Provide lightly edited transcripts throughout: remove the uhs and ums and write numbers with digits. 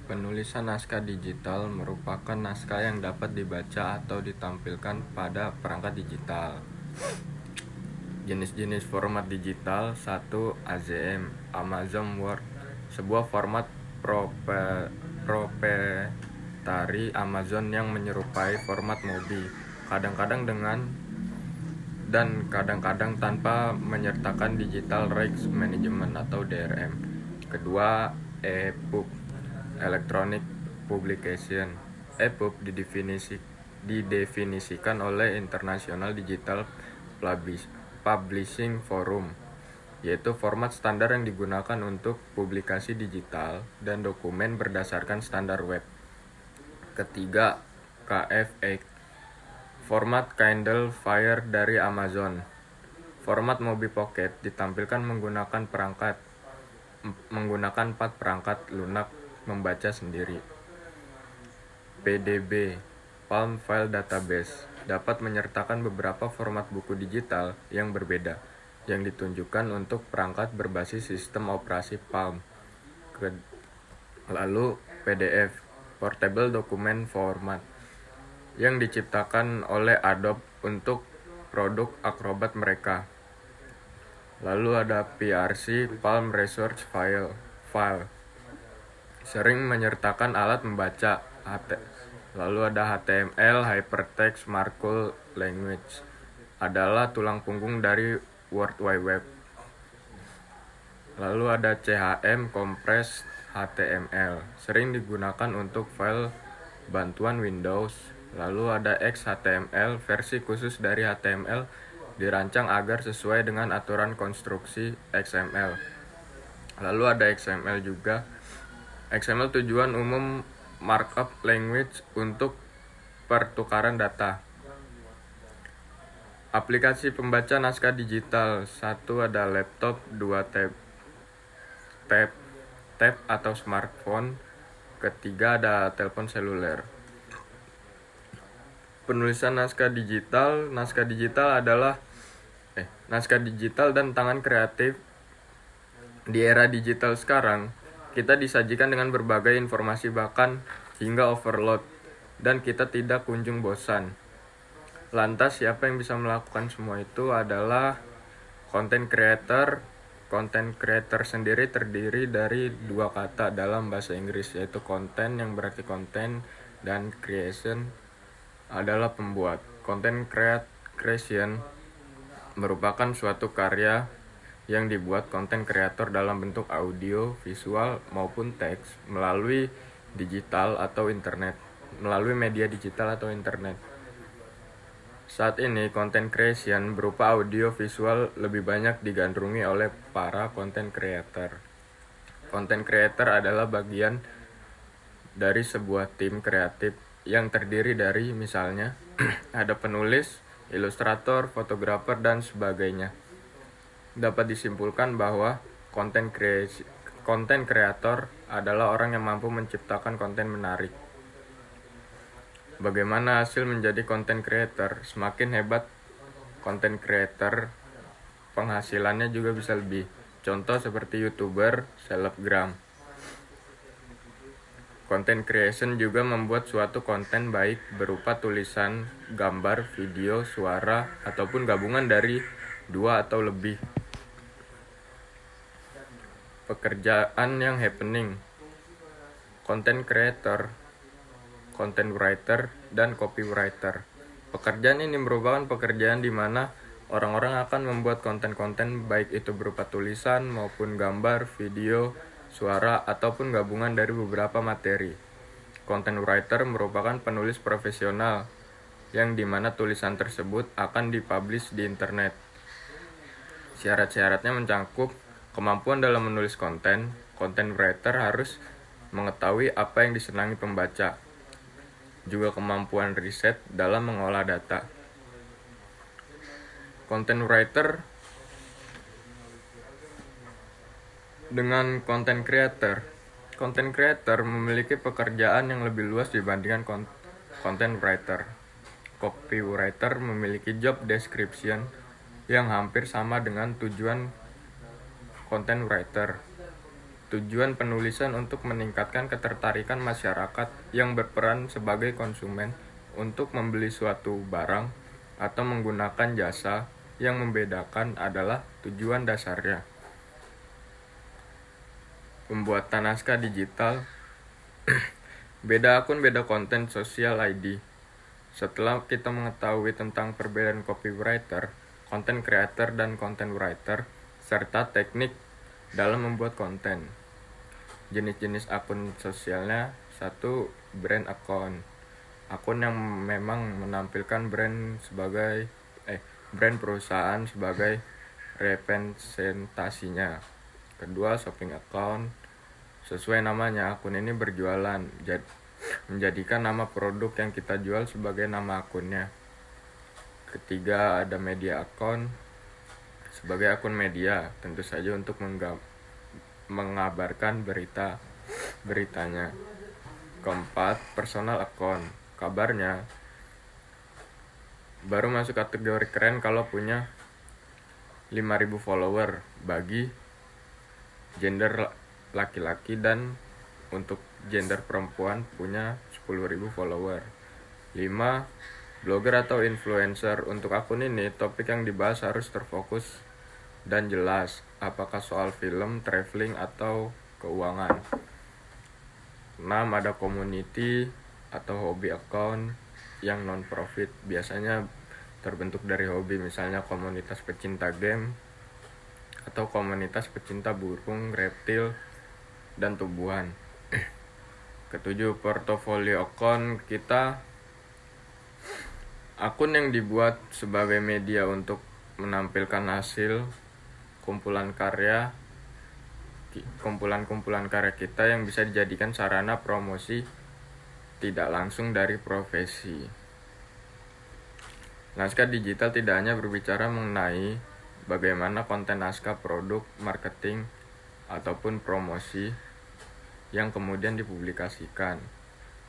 Penulisan naskah digital merupakan naskah yang dapat dibaca atau ditampilkan pada perangkat digital. Jenis-jenis format digital. 1. AZM Amazon Word, sebuah format proprietari Amazon yang menyerupai format MOBI, kadang-kadang kadang-kadang tanpa menyertakan Digital Rights Management atau DRM. Kedua, EPUB Electronic Publication. EPUB didefinisikan oleh International Digital Publishing Forum, yaitu format standar yang digunakan untuk publikasi digital dan dokumen berdasarkan standar web. Ketiga, KFA, format Kindle Fire dari Amazon. Format Mobi Pocket ditampilkan menggunakan 4 perangkat lunak membaca sendiri. PDB Palm File Database dapat menyertakan beberapa format buku digital yang berbeda yang ditunjukkan untuk perangkat berbasis sistem operasi Palm. Lalu PDF Portable Document Format yang diciptakan oleh Adobe untuk produk Acrobat mereka. Lalu ada PRC Palm Research File sering menyertakan alat membaca. Lalu ada HTML Hypertext Markup Language, adalah tulang punggung dari World Wide Web. Lalu ada CHM Compressed HTML, sering digunakan untuk file bantuan Windows. Lalu ada XHTML, versi khusus dari HTML dirancang agar sesuai dengan aturan konstruksi XML. Lalu ada XML juga. XML tujuan umum markup language untuk pertukaran data. Aplikasi pembaca naskah digital. 1 ada laptop, 2 tab atau smartphone, ketiga ada telepon seluler. Penulisan naskah digital. Naskah digital dan tangan kreatif. Di era digital sekarang, kita disajikan dengan berbagai informasi bahkan hingga overload, dan kita tidak kunjung bosan. Lantas siapa yang bisa melakukan semua itu adalah content creator. Content creator sendiri terdiri dari 2 kata dalam bahasa Inggris, yaitu content yang berarti konten dan creation adalah pembuat. Content creation merupakan suatu karya yang dibuat konten kreator dalam bentuk audio, visual, maupun teks melalui media digital atau internet. Saat ini, content creation berupa audio visual lebih banyak digandrungi oleh para content creator. Content creator adalah bagian dari sebuah tim kreatif yang terdiri dari misalnya ada penulis, ilustrator, fotografer, dan sebagainya. Dapat disimpulkan bahwa content creator adalah orang yang mampu menciptakan konten menarik. Bagaimana hasil menjadi content creator? Semakin hebat content creator, penghasilannya juga bisa lebih. Contoh seperti YouTuber, selebgram. Content creation juga membuat suatu konten baik berupa tulisan, gambar, video, suara, ataupun gabungan dari 2 atau lebih. Pekerjaan yang happening. Content creator, content writer, dan copywriter. Pekerjaan ini merupakan pekerjaan di mana orang-orang akan membuat konten-konten baik itu berupa tulisan maupun gambar, video, suara, ataupun gabungan dari beberapa materi. Content writer merupakan penulis profesional yang dimana tulisan tersebut akan dipublish di internet. Syarat-syaratnya mencakup kemampuan dalam menulis konten. Content writer harus mengetahui apa yang disenangi pembaca, juga kemampuan riset dalam mengolah data. Content writer dengan content creator. Content creator memiliki pekerjaan yang lebih luas dibandingkan content writer. Copywriter memiliki job description yang hampir sama dengan tujuan content writer. Tujuan penulisan untuk meningkatkan ketertarikan masyarakat yang berperan sebagai konsumen untuk membeli suatu barang atau menggunakan jasa. Yang membedakan adalah tujuan dasarnya. Pembuatan naskah digital. Beda akun, beda konten sosial ID. Setelah kita mengetahui tentang perbedaan copywriter, content creator, dan content writer, serta teknik dalam membuat konten. Jenis-jenis akun sosialnya: 1. Brand account. Akun yang memang menampilkan brand perusahaan sebagai representasinya. Kedua, shopping account. Sesuai namanya, akun ini berjualan, menjadikan nama produk yang kita jual sebagai nama akunnya. Ketiga, ada media account. Sebagai akun media, tentu saja untuk mengabarkan beritanya. Keempat, personal account. Kabarnya baru masuk kategori keren kalau punya 5.000 follower bagi gender laki-laki, dan untuk gender perempuan punya 10.000 follower. 5. Blogger atau influencer. Untuk akun ini, topik yang dibahas harus terfokus dan jelas, apakah soal film, traveling, atau keuangan. 6. Ada community atau hobi account yang non-profit, biasanya terbentuk dari hobi, misalnya komunitas pecinta game atau komunitas pecinta burung, reptil, dan tumbuhan. Ketujuh, portofolio account kita. Akun yang dibuat sebagai media untuk menampilkan hasil kumpulan karya kita yang bisa dijadikan sarana promosi tidak langsung dari profesi. Naskah digital tidak hanya berbicara mengenai bagaimana konten naskah produk, marketing, ataupun promosi yang kemudian dipublikasikan.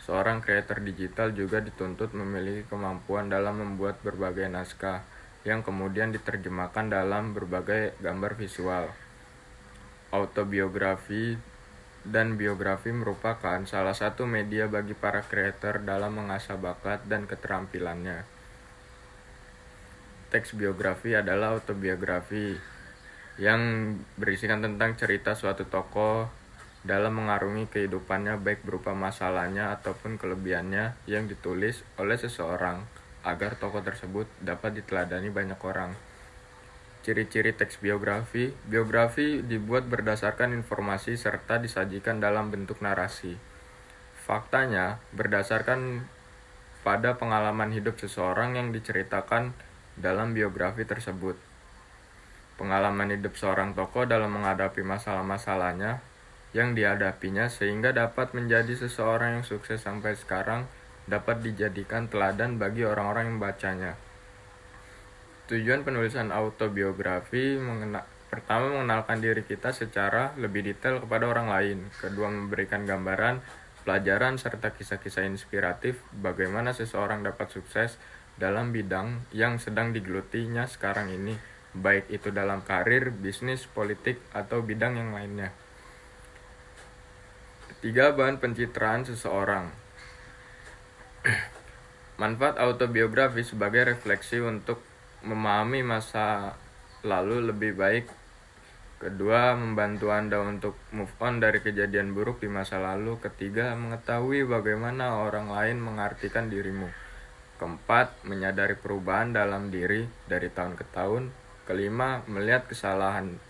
Seorang kreator digital juga dituntut memiliki kemampuan dalam membuat berbagai naskah yang kemudian diterjemahkan dalam berbagai gambar visual. Autobiografi dan biografi merupakan salah satu media bagi para kreator dalam mengasah bakat dan keterampilannya. Teks biografi adalah autobiografi yang berisikan tentang cerita suatu tokoh dalam mengarungi kehidupannya, baik berupa masalahnya ataupun kelebihannya, yang ditulis oleh seseorang agar tokoh tersebut dapat diteladani banyak orang. Ciri-ciri teks biografi. Biografi dibuat berdasarkan informasi serta disajikan dalam bentuk narasi. Faktanya berdasarkan pada pengalaman hidup seseorang yang diceritakan dalam biografi tersebut. Pengalaman hidup seorang tokoh dalam menghadapi masalah-masalahnya yang dihadapinya sehingga dapat menjadi seseorang yang sukses sampai sekarang, dapat dijadikan teladan bagi orang-orang yang membacanya. Tujuan penulisan autobiografi: pertama, mengenalkan diri kita secara lebih detail kepada orang lain. Kedua, memberikan gambaran, pelajaran, serta kisah-kisah inspiratif bagaimana seseorang dapat sukses dalam bidang yang sedang digelutinya sekarang ini, baik itu dalam karir, bisnis, politik, atau bidang yang lainnya. Ketiga, bahan pencitraan seseorang. Manfaat autobiografi sebagai refleksi untuk memahami masa lalu lebih baik. Kedua, membantu Anda untuk move on dari kejadian buruk di masa lalu. Ketiga, mengetahui bagaimana orang lain mengartikan dirimu. Keempat, menyadari perubahan dalam diri dari tahun ke tahun. Kelima, melihat kesalahan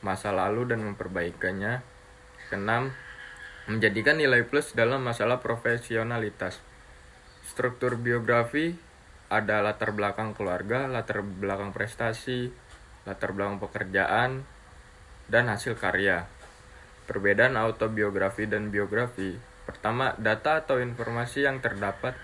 masa lalu dan memperbaikinya. Keenam, menjadikan nilai plus dalam masalah profesionalitas. Struktur biografi ada latar belakang keluarga, latar belakang prestasi, latar belakang pekerjaan, dan hasil karya. Perbedaan autobiografi dan biografi. Pertama, data atau informasi yang terdapat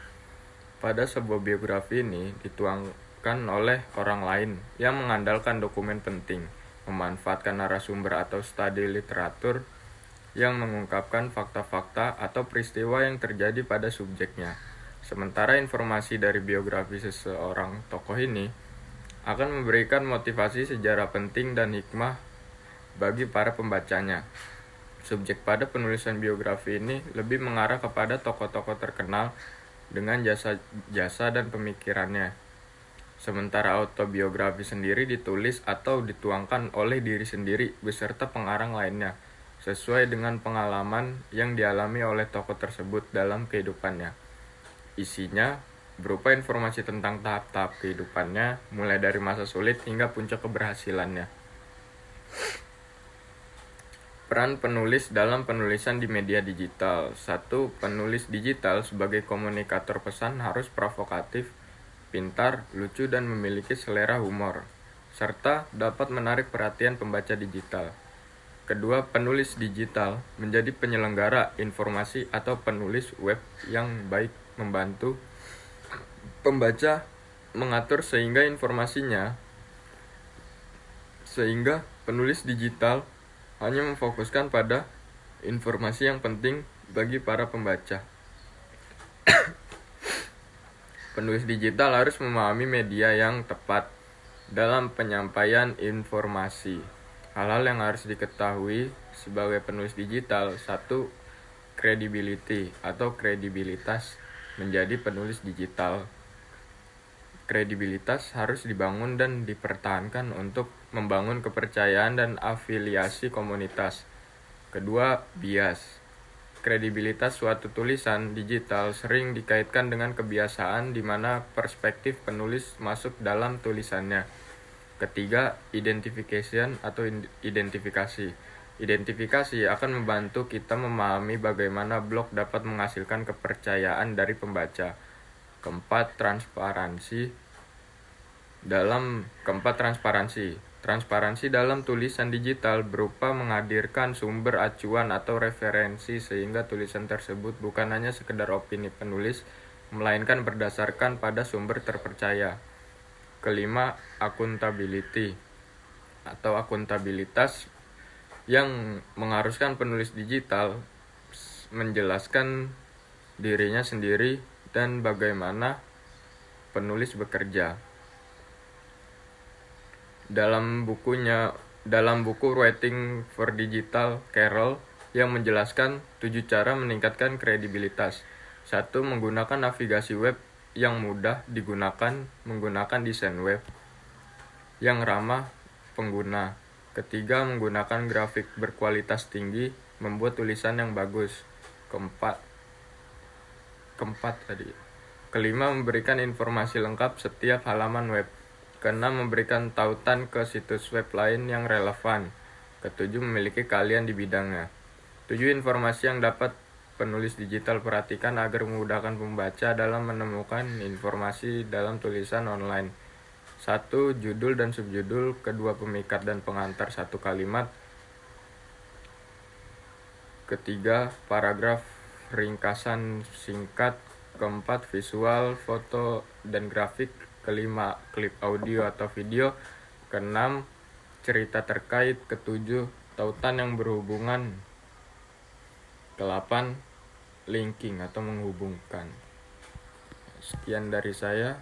pada sebuah biografi ini dituangkan oleh orang lain yang mengandalkan dokumen penting, memanfaatkan narasumber atau studi literatur yang mengungkapkan fakta-fakta atau peristiwa yang terjadi pada subjeknya. Sementara informasi dari biografi seseorang tokoh ini akan memberikan motivasi sejarah penting dan hikmah bagi para pembacanya. Subjek pada penulisan biografi ini lebih mengarah kepada tokoh-tokoh terkenal dengan jasa-jasa dan pemikirannya. Sementara autobiografi sendiri ditulis atau dituangkan oleh diri sendiri beserta pengarang lainnya, sesuai dengan pengalaman yang dialami oleh tokoh tersebut dalam kehidupannya. Isinya berupa informasi tentang tahap-tahap kehidupannya, mulai dari masa sulit hingga puncak keberhasilannya. Peran penulis dalam penulisan di media digital. 1. Penulis digital sebagai komunikator pesan harus provokatif, pintar, lucu, dan memiliki selera humor, serta dapat menarik perhatian pembaca digital. Kedua, penulis digital menjadi penyelenggara informasi atau penulis web yang baik, membantu pembaca mengatur sehingga penulis digital hanya memfokuskan pada informasi yang penting bagi para pembaca. Penulis digital harus memahami media yang tepat dalam penyampaian informasi. Hal-hal yang harus diketahui sebagai penulis digital. 1. Credibility atau kredibilitas menjadi penulis digital. Kredibilitas harus dibangun dan dipertahankan untuk membangun kepercayaan dan afiliasi komunitas. Kedua, bias. Kredibilitas suatu tulisan digital sering dikaitkan dengan kebiasaan di mana perspektif penulis masuk dalam tulisannya. Ketiga, identification atau identifikasi. Identifikasi akan membantu kita memahami bagaimana blog dapat menghasilkan kepercayaan dari pembaca. Keempat, transparansi. Transparansi dalam tulisan digital berupa menghadirkan sumber acuan atau referensi sehingga tulisan tersebut bukan hanya sekedar opini penulis, melainkan berdasarkan pada sumber terpercaya. Kelima, accountability atau akuntabilitas yang mengharuskan penulis digital menjelaskan dirinya sendiri dan bagaimana penulis bekerja. Dalam buku Writing for Digital, Carroll yang menjelaskan 7 cara meningkatkan kredibilitas. 1. Menggunakan navigasi web yang mudah digunakan, menggunakan desain web yang ramah pengguna. Ketiga, menggunakan grafik berkualitas tinggi, membuat tulisan yang bagus. Kelima, memberikan informasi lengkap setiap halaman web. Keenam, memberikan tautan ke situs web lain yang relevan. Ketujuh, memiliki keahlian di bidangnya. 7 informasi yang dapat penulis digital perhatikan agar memudahkan pembaca dalam menemukan informasi dalam tulisan online. 1. Judul dan subjudul. Kedua, pemikat dan pengantar satu kalimat. Ketiga, paragraf ringkasan singkat. Keempat, visual, foto, dan grafik. Kelima, klip audio atau video. Keenam, cerita terkait. Ketujuh, tautan yang berhubungan. Ke-8, linking atau menghubungkan. Sekian dari saya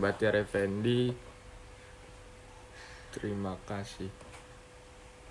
Bahtiar Effendi. Terima kasih.